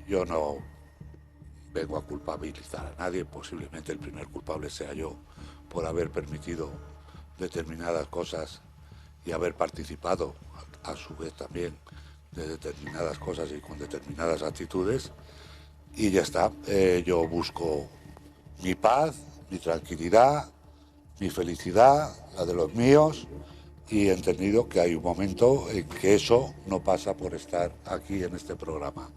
Yo no vengo a culpabilizar a nadie, posiblemente el primer culpable sea yo por haber permitido determinadas cosas y haber participado a su vez también de determinadas cosas y con determinadas actitudes. Y ya está. Yo busco mi paz, mi tranquilidad, mi felicidad, la de los míos, y he entendido que hay un momento en que eso no pasa por estar aquí en este programa.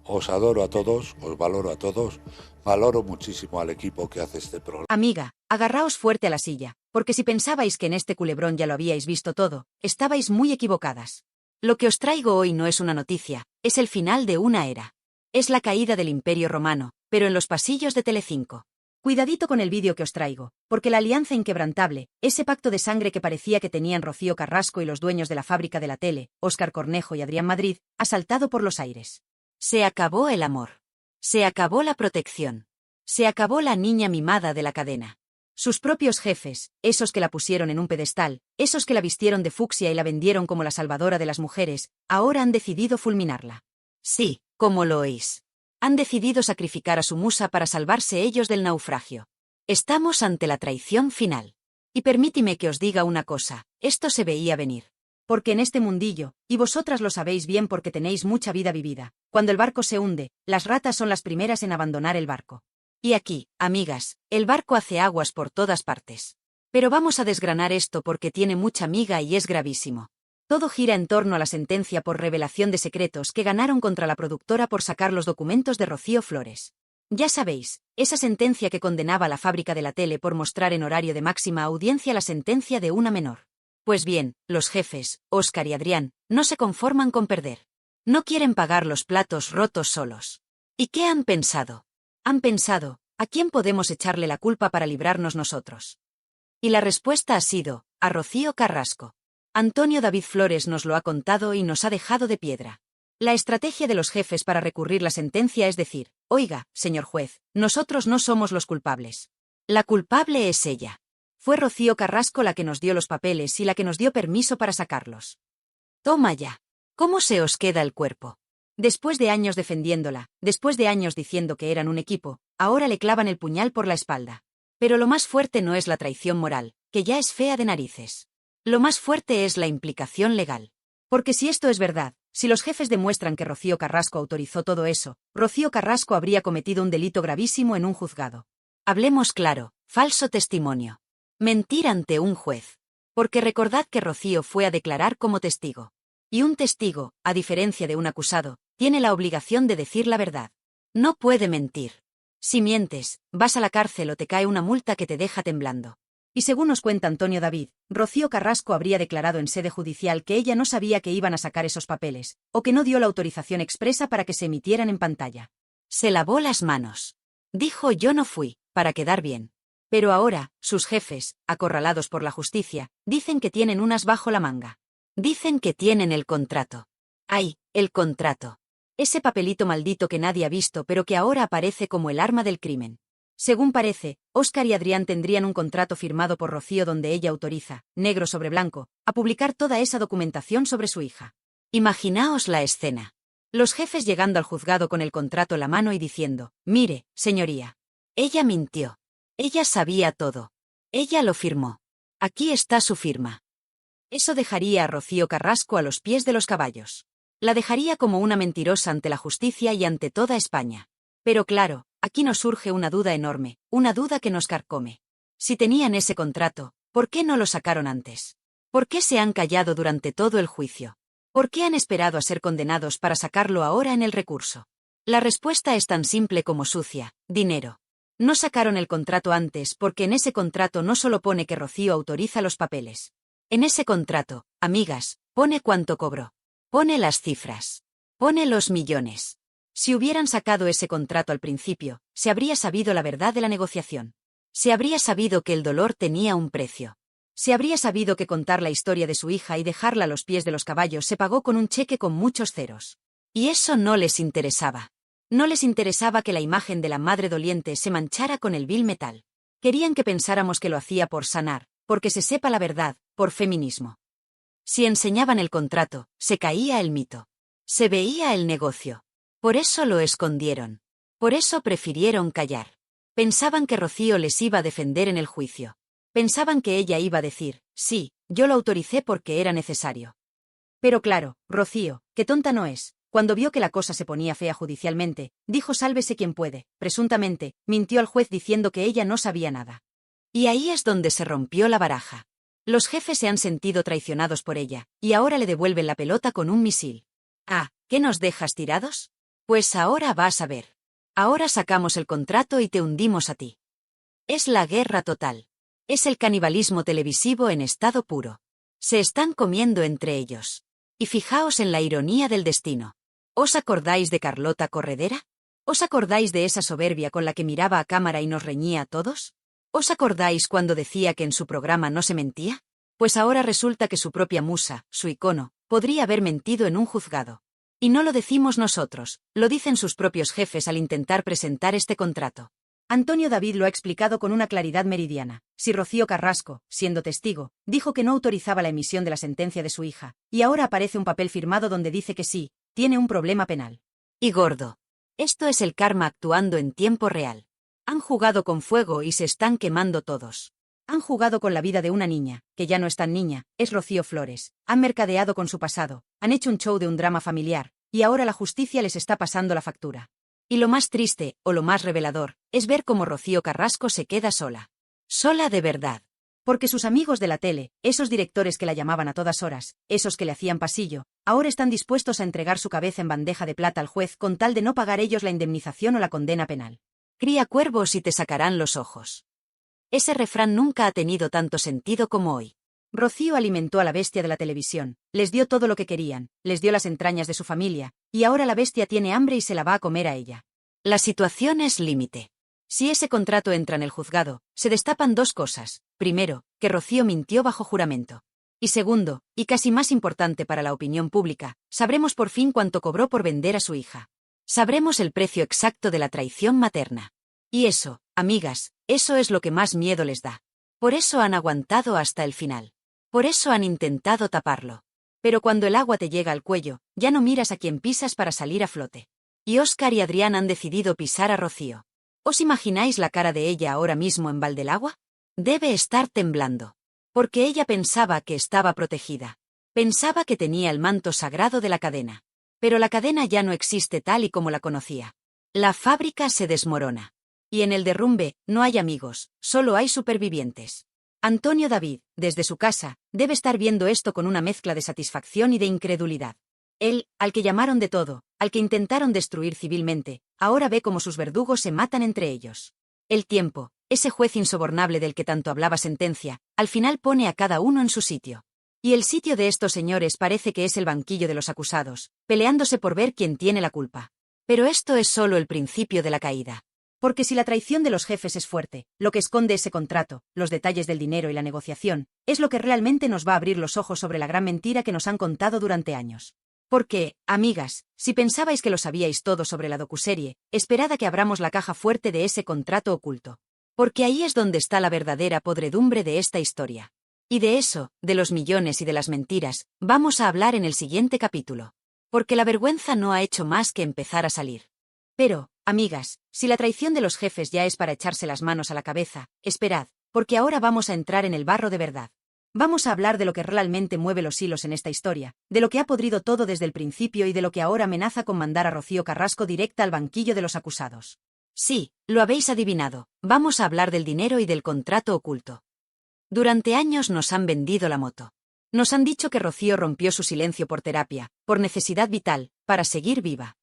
Os adoro a todos, os valoro a todos, valoro muchísimo al equipo que hace este programa. Amiga, agarraos fuerte a la silla, porque si pensabais que en este culebrón ya lo habíais visto todo, estabais muy equivocadas. Lo que os traigo hoy no es una noticia, es el final de una era. Es la caída del Imperio Romano, pero en los pasillos de Telecinco. Cuidadito con el vídeo que os traigo, porque la alianza inquebrantable, ese pacto de sangre que parecía que tenían Rocío Carrasco y los dueños de la fábrica de la tele, Óscar Cornejo y Adrián Madrid, ha saltado por los aires. Se acabó el amor. Se acabó la protección. Se acabó la niña mimada de la cadena. Sus propios jefes, esos que la pusieron en un pedestal, esos que la vistieron de fucsia y la vendieron como la salvadora de las mujeres, ahora han decidido fulminarla. Sí, como lo oís. Han decidido sacrificar a su musa para salvarse ellos del naufragio. Estamos ante la traición final. Y permítime que os diga una cosa, esto se veía venir. Porque en este mundillo, y vosotras lo sabéis bien porque tenéis mucha vida vivida, cuando el barco se hunde, las ratas son las primeras en abandonar el barco. Y aquí, amigas, el barco hace aguas por todas partes. Pero vamos a desgranar esto porque tiene mucha miga y es gravísimo. Todo gira en torno a la sentencia por revelación de secretos que ganaron contra la productora por sacar los documentos de Rocío Flores. Ya sabéis, esa sentencia que condenaba a la fábrica de la tele por mostrar en horario de máxima audiencia la sentencia de una menor. Pues bien, los jefes, Óscar y Adrián, no se conforman con perder. No quieren pagar los platos rotos solos. ¿Y qué han pensado? Han pensado, ¿a quién podemos echarle la culpa para librarnos nosotros? Y la respuesta ha sido, a Rocío Carrasco. Antonio David Flores nos lo ha contado y nos ha dejado de piedra. La estrategia de los jefes para recurrir la sentencia es decir, oiga, señor juez, nosotros no somos los culpables. La culpable es ella. Fue Rocío Carrasco la que nos dio los papeles y la que nos dio permiso para sacarlos. Toma ya. ¿Cómo se os queda el cuerpo? Después de años defendiéndola, después de años diciendo que eran un equipo, ahora le clavan el puñal por la espalda. Pero lo más fuerte no es la traición moral, que ya es fea de narices. Lo más fuerte es la implicación legal. Porque si esto es verdad, si los jefes demuestran que Rocío Carrasco autorizó todo eso, Rocío Carrasco habría cometido un delito gravísimo en un juzgado. Hablemos claro, falso testimonio. Mentir ante un juez. Porque recordad que Rocío fue a declarar como testigo. Y un testigo, a diferencia de un acusado, tiene la obligación de decir la verdad. No puede mentir. Si mientes, vas a la cárcel o te cae una multa que te deja temblando. Y según nos cuenta Antonio David, Rocío Carrasco habría declarado en sede judicial que ella no sabía que iban a sacar esos papeles, o que no dio la autorización expresa para que se emitieran en pantalla. Se lavó las manos. Dijo yo no fui, para quedar bien. Pero ahora, sus jefes, acorralados por la justicia, dicen que tienen unas bajo la manga. Dicen que tienen el contrato. ¡Ay, el contrato! Ese papelito maldito que nadie ha visto pero que ahora aparece como el arma del crimen. Según parece, Óscar y Adrián tendrían un contrato firmado por Rocío donde ella autoriza, negro sobre blanco, a publicar toda esa documentación sobre su hija. Imaginaos la escena. Los jefes llegando al juzgado con el contrato en la mano y diciendo, mire, señoría. Ella mintió. Ella sabía todo. Ella lo firmó. Aquí está su firma. Eso dejaría a Rocío Carrasco a los pies de los caballos. La dejaría como una mentirosa ante la justicia y ante toda España. Pero claro, aquí nos surge una duda enorme, una duda que nos carcome. Si tenían ese contrato, ¿por qué no lo sacaron antes? ¿Por qué se han callado durante todo el juicio? ¿Por qué han esperado a ser condenados para sacarlo ahora en el recurso? La respuesta es tan simple como sucia, dinero. No sacaron el contrato antes porque en ese contrato no solo pone que Rocío autoriza los papeles. En ese contrato, amigas, pone cuánto cobró. Pone las cifras. Pone los millones. Si hubieran sacado ese contrato al principio, se habría sabido la verdad de la negociación. Se habría sabido que el dolor tenía un precio. Se habría sabido que contar la historia de su hija y dejarla a los pies de los caballos se pagó con un cheque con muchos ceros. Y eso no les interesaba. No les interesaba que la imagen de la madre doliente se manchara con el vil metal. Querían que pensáramos que lo hacía por sanar, porque se sepa la verdad, por feminismo. Si enseñaban el contrato, se caía el mito. Se veía el negocio. Por eso lo escondieron. Por eso prefirieron callar. Pensaban que Rocío les iba a defender en el juicio. Pensaban que ella iba a decir, sí, yo lo autoricé porque era necesario. Pero claro, Rocío, que tonta no es, cuando vio que la cosa se ponía fea judicialmente, dijo sálvese quien puede, presuntamente, mintió al juez diciendo que ella no sabía nada. Y ahí es donde se rompió la baraja. Los jefes se han sentido traicionados por ella, y ahora le devuelven la pelota con un misil. Ah, ¿qué nos dejas tirados? Pues ahora vas a ver. Ahora sacamos el contrato y te hundimos a ti. Es la guerra total. Es el canibalismo televisivo en estado puro. Se están comiendo entre ellos. Y fijaos en la ironía del destino. ¿Os acordáis de Carlota Corredera? ¿Os acordáis de esa soberbia con la que miraba a cámara y nos reñía a todos? ¿Os acordáis cuando decía que en su programa no se mentía? Pues ahora resulta que su propia musa, su icono, podría haber mentido en un juzgado. Y no lo decimos nosotros, lo dicen sus propios jefes al intentar presentar este contrato. Antonio David lo ha explicado con una claridad meridiana. Si Rocío Carrasco, siendo testigo, dijo que no autorizaba la emisión de la sentencia de su hija, y ahora aparece un papel firmado donde dice que sí, tiene un problema penal. Y gordo. Esto es el karma actuando en tiempo real. Han jugado con fuego y se están quemando todos. Han jugado con la vida de una niña, que ya no es tan niña, es Rocío Flores. Han mercadeado con su pasado, han hecho un show de un drama familiar, y ahora la justicia les está pasando la factura. Y lo más triste, o lo más revelador, es ver cómo Rocío Carrasco se queda sola. Sola de verdad. Porque sus amigos de la tele, esos directores que la llamaban a todas horas, esos que le hacían pasillo, ahora están dispuestos a entregar su cabeza en bandeja de plata al juez con tal de no pagar ellos la indemnización o la condena penal. Cría cuervos y te sacarán los ojos. Ese refrán nunca ha tenido tanto sentido como hoy. Rocío alimentó a la bestia de la televisión, les dio todo lo que querían, les dio las entrañas de su familia, y ahora la bestia tiene hambre y se la va a comer a ella. La situación es límite. Si ese contrato entra en el juzgado, se destapan dos cosas. Primero, que Rocío mintió bajo juramento. Y segundo, y casi más importante para la opinión pública, sabremos por fin cuánto cobró por vender a su hija. Sabremos el precio exacto de la traición materna. Y eso, amigas, eso es lo que más miedo les da. Por eso han aguantado hasta el final. Por eso han intentado taparlo. Pero cuando el agua te llega al cuello, ya no miras a quién pisas para salir a flote. Y Óscar y Adrián han decidido pisar a Rocío. ¿Os imagináis la cara de ella ahora mismo en Valdelagua? Debe estar temblando. Porque ella pensaba que estaba protegida. Pensaba que tenía el manto sagrado de la cadena. Pero la cadena ya no existe tal y como la conocía. La fábrica se desmorona. Y en el derrumbe, no hay amigos, solo hay supervivientes. Antonio David, desde su casa, debe estar viendo esto con una mezcla de satisfacción y de incredulidad. Él, al que llamaron de todo, al que intentaron destruir civilmente, ahora ve cómo sus verdugos se matan entre ellos. El tiempo, ese juez insobornable del que tanto hablaba sentencia, al final pone a cada uno en su sitio. Y el sitio de estos señores parece que es el banquillo de los acusados, peleándose por ver quién tiene la culpa. Pero esto es solo el principio de la caída. Porque si la traición de los jefes es fuerte, lo que esconde ese contrato, los detalles del dinero y la negociación, es lo que realmente nos va a abrir los ojos sobre la gran mentira que nos han contado durante años. Porque, amigas, si pensabais que lo sabíais todo sobre la docuserie, esperad a que abramos la caja fuerte de ese contrato oculto. Porque ahí es donde está la verdadera podredumbre de esta historia. Y de eso, de los millones y de las mentiras, vamos a hablar en el siguiente capítulo. Porque la vergüenza no ha hecho más que empezar a salir. Pero, amigas, si la traición de los jefes ya es para echarse las manos a la cabeza, esperad, porque ahora vamos a entrar en el barro de verdad. Vamos a hablar de lo que realmente mueve los hilos en esta historia, de lo que ha podrido todo desde el principio y de lo que ahora amenaza con mandar a Rocío Carrasco directa al banquillo de los acusados. Sí, lo habéis adivinado, vamos a hablar del dinero y del contrato oculto. Durante años nos han vendido la moto. Nos han dicho que Rocío rompió su silencio por terapia, por necesidad vital, para seguir viva.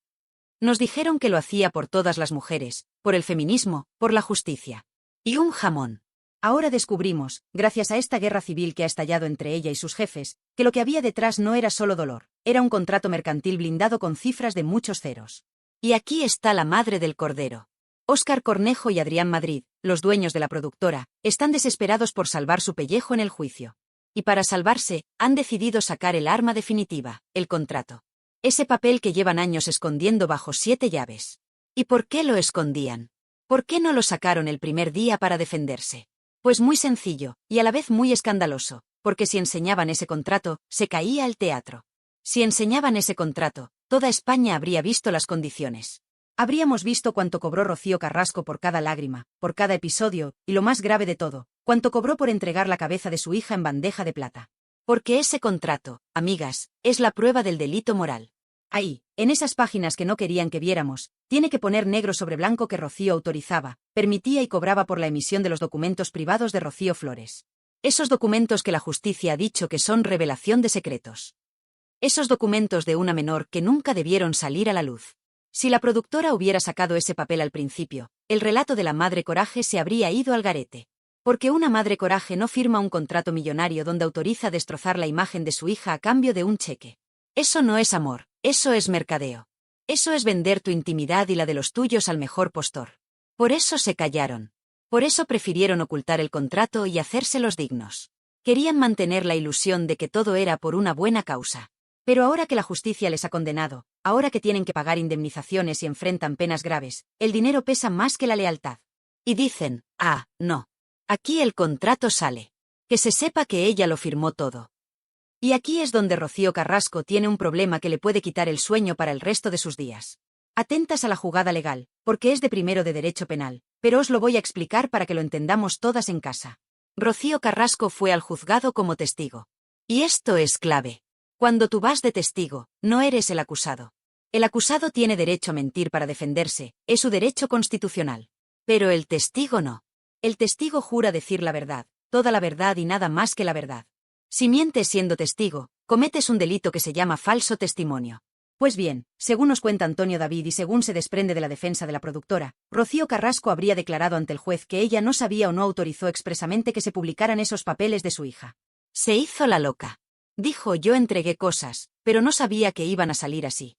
Nos dijeron que lo hacía por todas las mujeres, por el feminismo, por la justicia. Y un jamón. Ahora descubrimos, gracias a esta guerra civil que ha estallado entre ella y sus jefes, que lo que había detrás no era solo dolor, era un contrato mercantil blindado con cifras de muchos ceros. Y aquí está la madre del cordero. Óscar Cornejo y Adrián Madrid, los dueños de la productora, están desesperados por salvar su pellejo en el juicio. Y para salvarse, han decidido sacar el arma definitiva, el contrato. Ese papel que llevan años escondiendo bajo 7 llaves. ¿Y por qué lo escondían? ¿Por qué no lo sacaron el primer día para defenderse? Pues muy sencillo, y a la vez muy escandaloso, porque si enseñaban ese contrato, se caía el teatro. Si enseñaban ese contrato, Toda España habría visto las condiciones. Habríamos visto cuánto cobró Rocío Carrasco por cada lágrima, por cada episodio, y lo más grave de todo, cuánto cobró por entregar la cabeza de su hija en bandeja de plata. Porque ese contrato, amigas, es la prueba del delito moral. Ahí, en esas páginas que no querían que viéramos, tiene que poner negro sobre blanco que Rocío autorizaba, permitía y cobraba por la emisión de los documentos privados de Rocío Flores. Esos documentos que la justicia ha dicho que son revelación de secretos. Esos documentos de una menor que nunca debieron salir a la luz. Si la productora hubiera sacado ese papel al principio, el relato de la madre Coraje se habría ido al garete. Porque una madre Coraje no firma un contrato millonario donde autoriza destrozar la imagen de su hija a cambio de un cheque. Eso no es amor, eso es mercadeo. Eso es vender tu intimidad y la de los tuyos al mejor postor. Por eso se callaron. Por eso prefirieron ocultar el contrato y hacerse los dignos. Querían mantener la ilusión de que todo era por una buena causa. Pero ahora que la justicia les ha condenado, ahora que tienen que pagar indemnizaciones y enfrentan penas graves, el dinero pesa más que la lealtad. Y dicen, no. Aquí el contrato sale. Que se sepa que ella lo firmó todo. Y aquí es donde Rocío Carrasco tiene un problema que le puede quitar el sueño para el resto de sus días. Atentas a la jugada legal, porque es de primero de derecho penal, pero os lo voy a explicar para que lo entendamos todas en casa. Rocío Carrasco fue al juzgado como testigo. Y esto es clave. Cuando tú vas de testigo, no eres el acusado. El acusado tiene derecho a mentir para defenderse, es su derecho constitucional. Pero el testigo no. El testigo jura decir la verdad, toda la verdad y nada más que la verdad. Si mientes siendo testigo, cometes un delito que se llama falso testimonio. Pues bien, según nos cuenta Antonio David y según se desprende de la defensa de la productora, Rocío Carrasco habría declarado ante el juez que ella no sabía o no autorizó expresamente que se publicaran esos papeles de su hija. Se hizo la loca. Dijo: yo entregué cosas, pero no sabía que iban a salir así.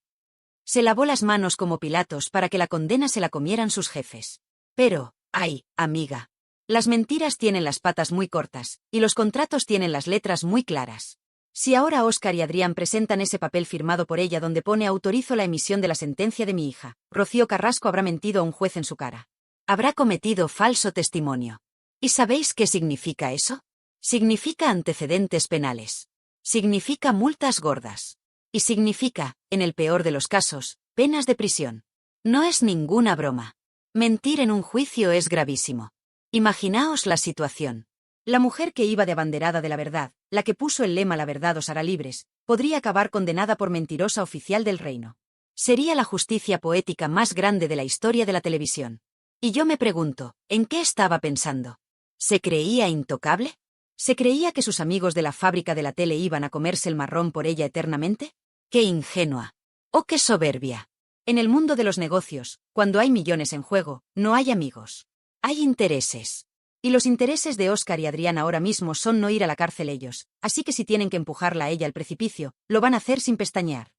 Se lavó las manos como Pilatos para que la condena se la comieran sus jefes. Pero, ay, amiga. Las mentiras tienen las patas muy cortas, y los contratos tienen las letras muy claras. Si ahora Óscar y Adrián presentan ese papel firmado por ella donde pone autorizo la emisión de la sentencia de mi hija, Rocío Carrasco habrá mentido a un juez en su cara. Habrá cometido falso testimonio. ¿Y sabéis qué significa eso? Significa antecedentes penales. Significa multas gordas. Y significa, en el peor de los casos, penas de prisión. No es ninguna broma. Mentir en un juicio es gravísimo. Imaginaos la situación. La mujer que iba de abanderada de la verdad, la que puso el lema "La verdad os hará libres", podría acabar condenada por mentirosa oficial del reino. Sería la justicia poética más grande de la historia de la televisión. Y yo me pregunto, ¿en qué estaba pensando? ¿Se creía intocable? ¿Se creía que sus amigos de la fábrica de la tele iban a comerse el marrón por ella eternamente? ¡Qué ingenua! ¡Oh, qué soberbia! En el mundo de los negocios, cuando hay millones en juego, no hay amigos. Hay intereses. Y los intereses de Óscar y Adrián ahora mismo son no ir a la cárcel ellos, así que si tienen que empujarla a ella al precipicio, lo van a hacer sin pestañear.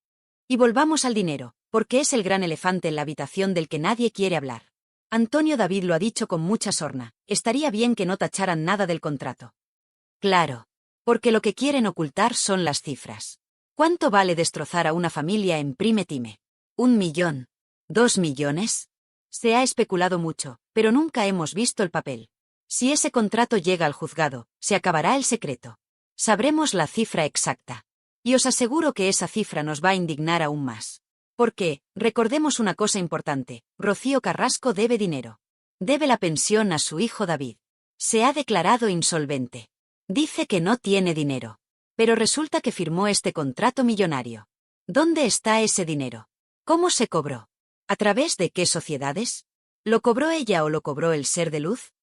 Y volvamos al dinero, porque es el gran elefante en la habitación del que nadie quiere hablar. Antonio David lo ha dicho con mucha sorna, estaría bien que no tacharan nada del contrato. Claro. Porque lo que quieren ocultar son las cifras. ¿Cuánto vale destrozar a una familia en prime time? ¿1 millón? ¿2 millones? Se ha especulado mucho, pero nunca hemos visto el papel. Si ese contrato llega al juzgado, se acabará el secreto. Sabremos la cifra exacta. Y os aseguro que esa cifra nos va a indignar aún más. Porque, recordemos una cosa importante, Rocío Carrasco debe dinero. Debe la pensión a su hijo David. Se ha declarado insolvente. Dice que no tiene dinero. Pero resulta que firmó este contrato millonario. ¿Dónde está ese dinero? ¿Cómo se cobró? ¿A través de qué sociedades? ¿Lo cobró ella o lo cobró el ser de luz?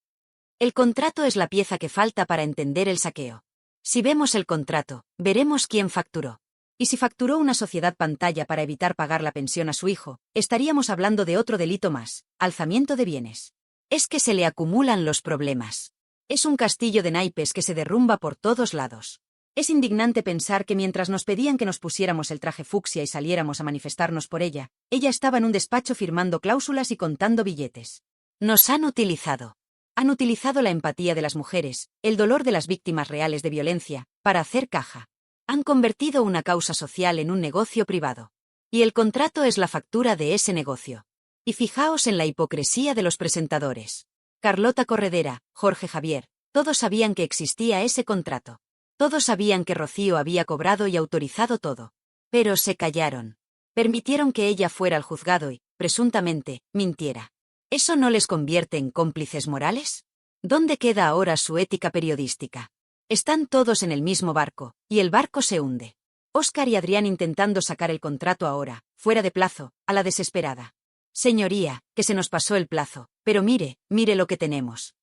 El contrato es la pieza que falta para entender el saqueo. Si vemos el contrato, veremos quién facturó. Y si facturó una sociedad pantalla para evitar pagar la pensión a su hijo, estaríamos hablando de otro delito más, alzamiento de bienes. Es que se le acumulan los problemas. Es un castillo de naipes que se derrumba por todos lados. Es indignante pensar que mientras nos pedían que nos pusiéramos el traje fucsia y saliéramos a manifestarnos por ella, ella estaba en un despacho firmando cláusulas y contando billetes. Nos han utilizado. Han utilizado la empatía de las mujeres, el dolor de las víctimas reales de violencia, para hacer caja. Han convertido una causa social en un negocio privado. Y el contrato es la factura de ese negocio. Y fijaos en la hipocresía de los presentadores. Carlota Corredera, Jorge Javier, todos sabían que existía ese contrato. Todos sabían que Rocío había cobrado y autorizado todo. Pero se callaron. Permitieron que ella fuera al juzgado y, presuntamente, mintiera. ¿Eso no les convierte en cómplices morales? ¿Dónde queda ahora su ética periodística? Están todos en el mismo barco, y el barco se hunde. Óscar y Adrián intentando sacar el contrato ahora, fuera de plazo, a la desesperada. Señoría, que se nos pasó el plazo, pero mire lo que tenemos.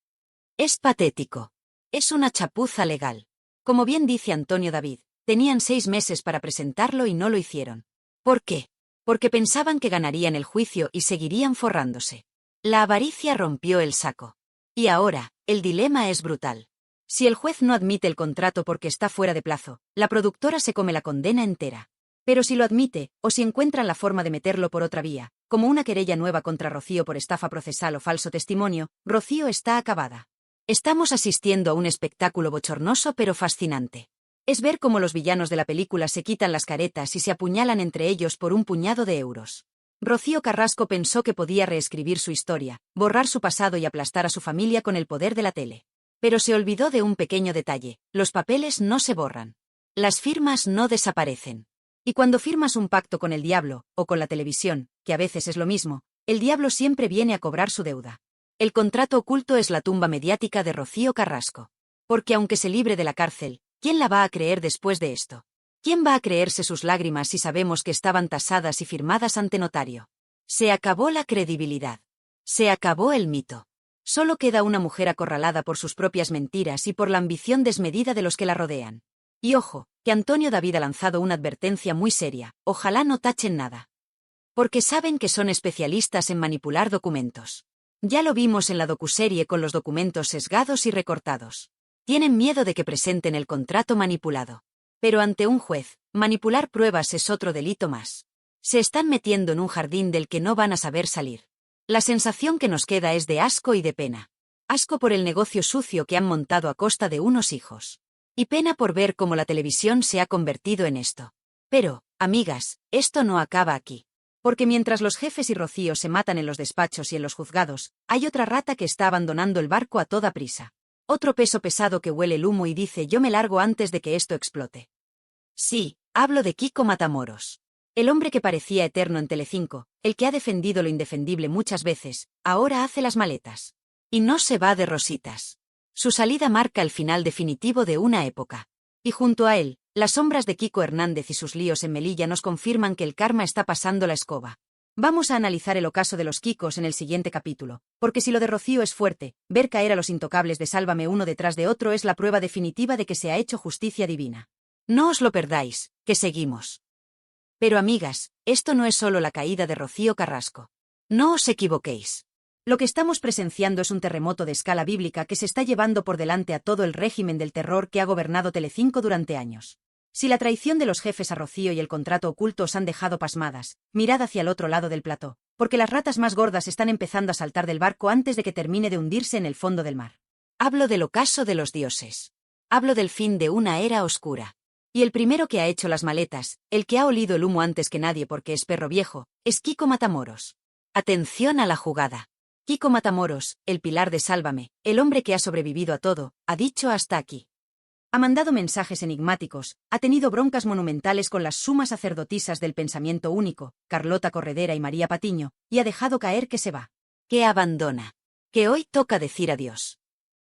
Es patético. Es una chapuza legal. Como bien dice Antonio David, tenían 6 meses para presentarlo y no lo hicieron. ¿Por qué? Porque pensaban que ganarían el juicio y seguirían forrándose. La avaricia rompió el saco. Y ahora, el dilema es brutal. Si el juez no admite el contrato porque está fuera de plazo, la productora se come la condena entera. Pero si lo admite, o si encuentran la forma de meterlo por otra vía, como una querella nueva contra Rocío por estafa procesal o falso testimonio, Rocío está acabada. Estamos asistiendo a un espectáculo bochornoso pero fascinante. Es ver cómo los villanos de la película se quitan las caretas y se apuñalan entre ellos por un puñado de euros. Rocío Carrasco pensó que podía reescribir su historia, borrar su pasado y aplastar a su familia con el poder de la tele. Pero se olvidó de un pequeño detalle: los papeles no se borran. Las firmas no desaparecen. Y cuando firmas un pacto con el diablo, o con la televisión, que a veces es lo mismo, el diablo siempre viene a cobrar su deuda. El contrato oculto es la tumba mediática de Rocío Carrasco. Porque aunque se libre de la cárcel, ¿quién la va a creer después de esto? ¿Quién va a creerse sus lágrimas si sabemos que estaban tasadas y firmadas ante notario? Se acabó la credibilidad. Se acabó el mito. Solo queda una mujer acorralada por sus propias mentiras y por la ambición desmedida de los que la rodean. Y ojo, que Antonio David ha lanzado una advertencia muy seria: ojalá no tachen nada. Porque saben que son especialistas en manipular documentos. Ya lo vimos en la docuserie con los documentos sesgados y recortados. Tienen miedo de que presenten el contrato manipulado. Pero ante un juez, manipular pruebas es otro delito más. Se están metiendo en un jardín del que no van a saber salir. La sensación que nos queda es de asco y de pena. Asco por el negocio sucio que han montado a costa de unos hijos. Y pena por ver cómo la televisión se ha convertido en esto. Pero, amigas, esto no acaba aquí. Porque mientras los jefes y Rocío se matan en los despachos y en los juzgados, hay otra rata que está abandonando el barco a toda prisa. Otro peso pesado que huele el humo y dice: yo me largo antes de que esto explote. Sí, hablo de Kiko Matamoros. El hombre que parecía eterno en Telecinco, el que ha defendido lo indefendible muchas veces, ahora hace las maletas. Y no se va de rositas. Su salida marca el final definitivo de una época. Y junto a él, las sombras de Kiko Hernández y sus líos en Melilla nos confirman que el karma está pasando la escoba. Vamos a analizar el ocaso de los Kikos en el siguiente capítulo, porque si lo de Rocío es fuerte, ver caer a los intocables de Sálvame uno detrás de otro es la prueba definitiva de que se ha hecho justicia divina. No os lo perdáis, que seguimos. Pero amigas, esto no es solo la caída de Rocío Carrasco. No os equivoquéis. Lo que estamos presenciando es un terremoto de escala bíblica que se está llevando por delante a todo el régimen del terror que ha gobernado Telecinco durante años. Si la traición de los jefes a Rocío y el contrato oculto os han dejado pasmadas, mirad hacia el otro lado del plató, porque las ratas más gordas están empezando a saltar del barco antes de que termine de hundirse en el fondo del mar. Hablo del ocaso de los dioses. Hablo del fin de una era oscura. Y el primero que ha hecho las maletas, el que ha olido el humo antes que nadie porque es perro viejo, es Kiko Matamoros. Atención a la jugada. Kiko Matamoros, el pilar de Sálvame, el hombre que ha sobrevivido a todo, ha dicho hasta aquí. Ha mandado mensajes enigmáticos, ha tenido broncas monumentales con las sumas sacerdotisas del pensamiento único, Carlota Corredera y María Patiño, y ha dejado caer que se va. Que abandona. Que hoy toca decir adiós.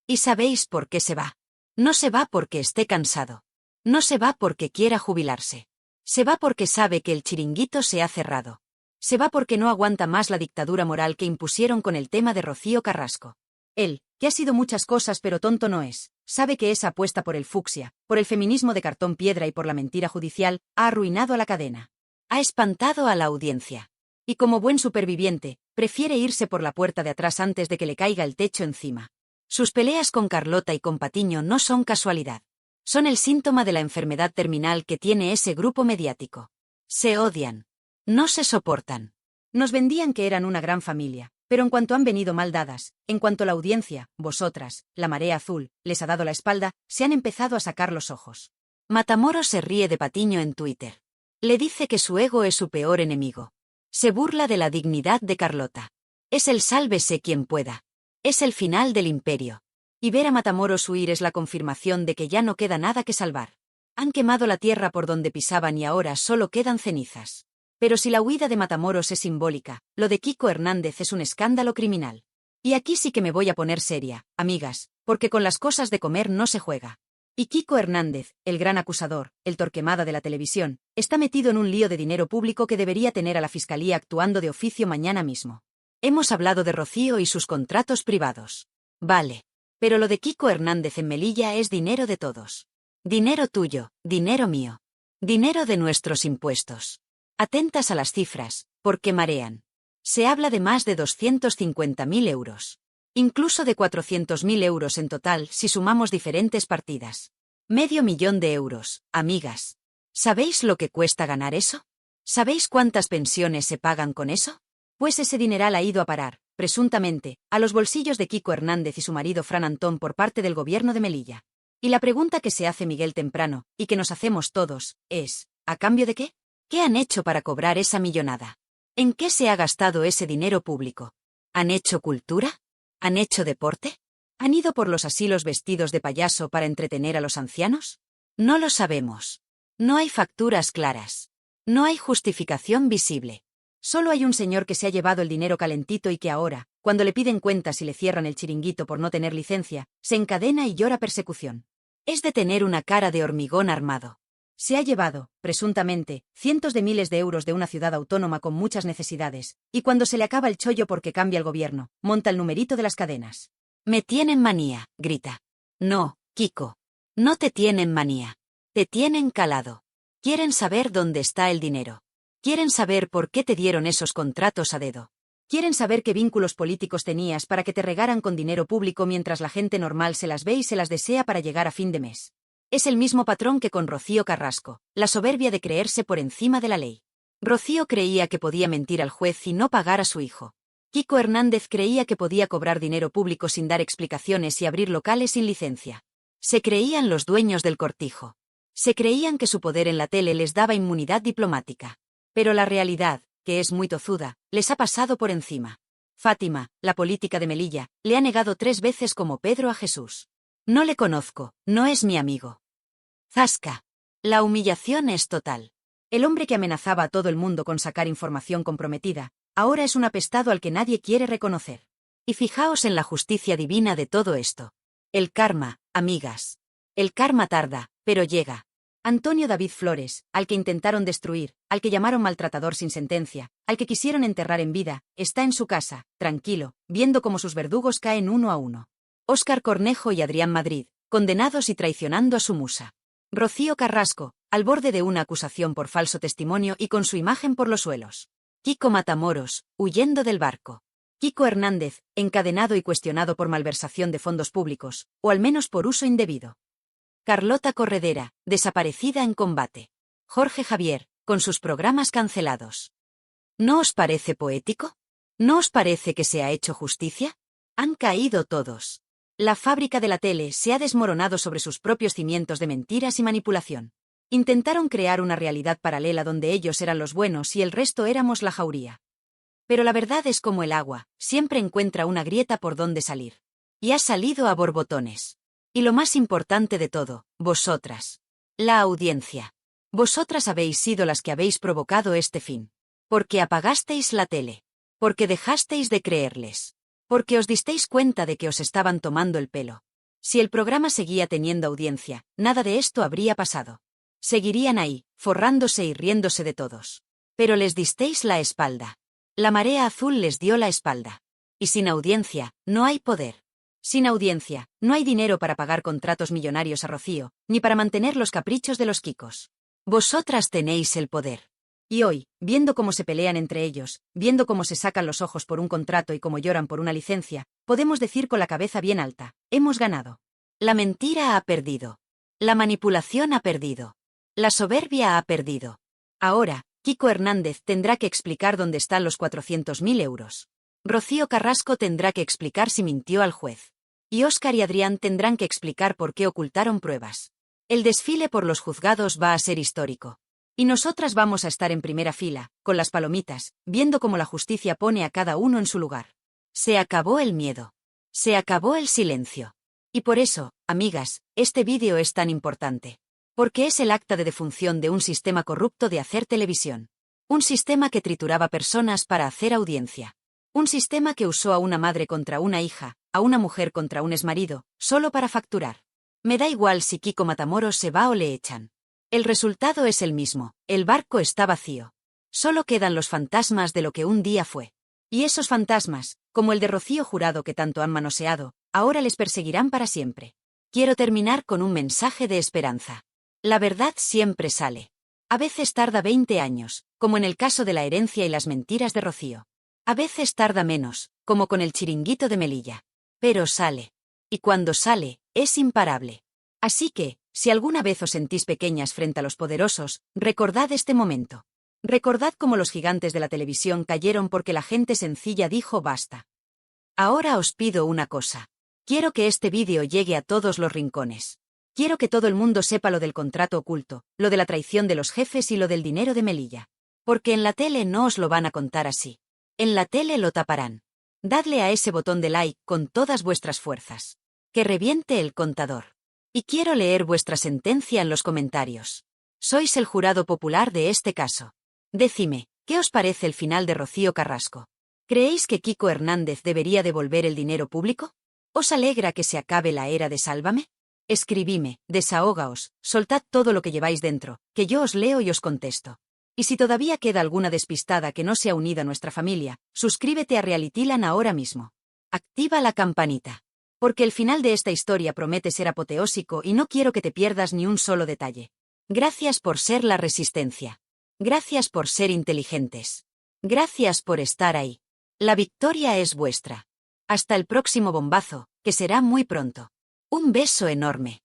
¿Y sabéis por qué se va? No se va porque esté cansado. No se va porque quiera jubilarse. Se va porque sabe que el chiringuito se ha cerrado. Se va porque no aguanta más la dictadura moral que impusieron con el tema de Rocío Carrasco. Él, que ha sido muchas cosas pero tonto no es, sabe que esa apuesta por el fucsia, por el feminismo de cartón piedra y por la mentira judicial, ha arruinado a la cadena. Ha espantado a la audiencia. Y como buen superviviente, prefiere irse por la puerta de atrás antes de que le caiga el techo encima. Sus peleas con Carlota y con Patiño no son casualidad. Son el síntoma de la enfermedad terminal que tiene ese grupo mediático. Se odian. No se soportan. Nos vendían que eran una gran familia, pero en cuanto han venido mal dadas, en cuanto la audiencia, vosotras, la marea azul, les ha dado la espalda, se han empezado a sacar los ojos. Matamoros se ríe de Patiño en Twitter. Le dice que su ego es su peor enemigo. Se burla de la dignidad de Carlota. Es el sálvese quien pueda. Es el final del imperio. Y ver a Matamoros huir es la confirmación de que ya no queda nada que salvar. Han quemado la tierra por donde pisaban y ahora solo quedan cenizas. Pero si la huida de Matamoros es simbólica, lo de Kiko Hernández es un escándalo criminal. Y aquí sí que me voy a poner seria, amigas, porque con las cosas de comer no se juega. Y Kiko Hernández, el gran acusador, el Torquemada de la televisión, está metido en un lío de dinero público que debería tener a la Fiscalía actuando de oficio mañana mismo. Hemos hablado de Rocío y sus contratos privados. Vale. Pero lo de Kiko Hernández en Melilla es dinero de todos. Dinero tuyo, dinero mío. Dinero de nuestros impuestos. Atentas a las cifras, porque marean. Se habla de más de 250.000 euros. Incluso de 400.000 euros en total si sumamos diferentes partidas. $500.000 de euros, amigas. ¿Sabéis lo que cuesta ganar eso? ¿Sabéis cuántas pensiones se pagan con eso? Pues ese dineral ha ido a parar, presuntamente, a los bolsillos de Kiko Hernández y su marido Fran Antón por parte del gobierno de Melilla. Y la pregunta que se hace Miguel temprano, y que nos hacemos todos, es, ¿a cambio de qué? ¿Qué han hecho para cobrar esa millonada? ¿En qué se ha gastado ese dinero público? ¿Han hecho cultura? ¿Han hecho deporte? ¿Han ido por los asilos vestidos de payaso para entretener a los ancianos? No lo sabemos. No hay facturas claras. No hay justificación visible. Solo hay un señor que se ha llevado el dinero calentito y que ahora, cuando le piden cuentas y le cierran el chiringuito por no tener licencia, se encadena y llora persecución. Es de tener una cara de hormigón armado. Se ha llevado, presuntamente, cientos de miles de euros de una ciudad autónoma con muchas necesidades, y cuando se le acaba el chollo porque cambia el gobierno, monta el numerito de las cadenas. Me tienen manía, grita. No, Kiko. No te tienen manía. Te tienen calado. Quieren saber dónde está el dinero. Quieren saber por qué te dieron esos contratos a dedo. Quieren saber qué vínculos políticos tenías para que te regaran con dinero público mientras la gente normal se las ve y se las desea para llegar a fin de mes. Es el mismo patrón que con Rocío Carrasco, la soberbia de creerse por encima de la ley. Rocío creía que podía mentir al juez y no pagar a su hijo. Kiko Hernández creía que podía cobrar dinero público sin dar explicaciones y abrir locales sin licencia. Se creían los dueños del cortijo. Se creían que su poder en la tele les daba inmunidad diplomática. Pero la realidad, que es muy tozuda, les ha pasado por encima. Fátima, la política de Melilla, le ha negado 3 veces como Pedro a Jesús. No le conozco, no es mi amigo. Zasca. La humillación es total. El hombre que amenazaba a todo el mundo con sacar información comprometida, ahora es un apestado al que nadie quiere reconocer. Y fijaos en la justicia divina de todo esto. El karma, amigas. El karma tarda, pero llega. Antonio David Flores, al que intentaron destruir, al que llamaron maltratador sin sentencia, al que quisieron enterrar en vida, está en su casa, tranquilo, viendo cómo sus verdugos caen uno a uno. Óscar Cornejo y Adrián Madrid, condenados y traicionando a su musa. Rocío Carrasco, al borde de una acusación por falso testimonio y con su imagen por los suelos. Kiko Matamoros, huyendo del barco. Kiko Hernández, encadenado y cuestionado por malversación de fondos públicos, o al menos por uso indebido. Carlota Corredera, desaparecida en combate. Jorge Javier, con sus programas cancelados. ¿No os parece poético? ¿No os parece que se ha hecho justicia? Han caído todos. La fábrica de la tele se ha desmoronado sobre sus propios cimientos de mentiras y manipulación. Intentaron crear una realidad paralela donde ellos eran los buenos y el resto éramos la jauría. Pero la verdad es como el agua, siempre encuentra una grieta por donde salir. Y ha salido a borbotones. Y lo más importante de todo, vosotras. La audiencia. Vosotras habéis sido las que habéis provocado este fin. Porque apagasteis la tele. Porque dejasteis de creerles. Porque os disteis cuenta de que os estaban tomando el pelo. Si el programa seguía teniendo audiencia, nada de esto habría pasado. Seguirían ahí, forrándose y riéndose de todos. Pero les disteis la espalda. La marea azul les dio la espalda. Y sin audiencia, no hay poder. Sin audiencia, no hay dinero para pagar contratos millonarios a Rocío, ni para mantener los caprichos de los Kikos. Vosotras tenéis el poder. Y hoy, viendo cómo se pelean entre ellos, viendo cómo se sacan los ojos por un contrato y cómo lloran por una licencia, podemos decir con la cabeza bien alta, hemos ganado. La mentira ha perdido. La manipulación ha perdido. La soberbia ha perdido. Ahora, Kiko Hernández tendrá que explicar dónde están los 400.000 euros. Rocío Carrasco tendrá que explicar si mintió al juez. Y Óscar y Adrián tendrán que explicar por qué ocultaron pruebas. El desfile por los juzgados va a ser histórico. Y nosotras vamos a estar en primera fila, con las palomitas, viendo cómo la justicia pone a cada uno en su lugar. Se acabó el miedo. Se acabó el silencio. Y por eso, amigas, este vídeo es tan importante. Porque es el acta de defunción de un sistema corrupto de hacer televisión. Un sistema que trituraba personas para hacer audiencia. Un sistema que usó a una madre contra una hija, a una mujer contra un exmarido, solo para facturar. Me da igual si Kiko Matamoros se va o le echan. El resultado es el mismo, el barco está vacío. Solo quedan los fantasmas de lo que un día fue. Y esos fantasmas, como el de Rocío Jurado que tanto han manoseado, ahora les perseguirán para siempre. Quiero terminar con un mensaje de esperanza. La verdad siempre sale. A veces tarda 20 años, como en el caso de la herencia y las mentiras de Rocío. A veces tarda menos, como con el chiringuito de Melilla. Pero sale. Y cuando sale, es imparable. Así que, si alguna vez os sentís pequeñas frente a los poderosos, recordad este momento. Recordad cómo los gigantes de la televisión cayeron porque la gente sencilla dijo basta. Ahora os pido una cosa. Quiero que este vídeo llegue a todos los rincones. Quiero que todo el mundo sepa lo del contrato oculto, lo de la traición de los jefes y lo del dinero de Melilla. Porque en la tele no os lo van a contar así. En la tele lo taparán. Dadle a ese botón de like con todas vuestras fuerzas. Que reviente el contador. Y quiero leer vuestra sentencia en los comentarios. Sois el jurado popular de este caso. Decidme, ¿qué os parece el final de Rocío Carrasco? ¿Creéis que Kiko Hernández debería devolver el dinero público? ¿Os alegra que se acabe la era de Sálvame? Escribime, desahógaos, soltad todo lo que lleváis dentro, que yo os leo y os contesto. Y si todavía queda alguna despistada que no se ha unido a nuestra familia, suscríbete a Realityland ahora mismo. Activa la campanita. Porque el final de esta historia promete ser apoteósico y no quiero que te pierdas ni un solo detalle. Gracias por ser la resistencia. Gracias por ser inteligentes. Gracias por estar ahí. La victoria es vuestra. Hasta el próximo bombazo, que será muy pronto. Un beso enorme.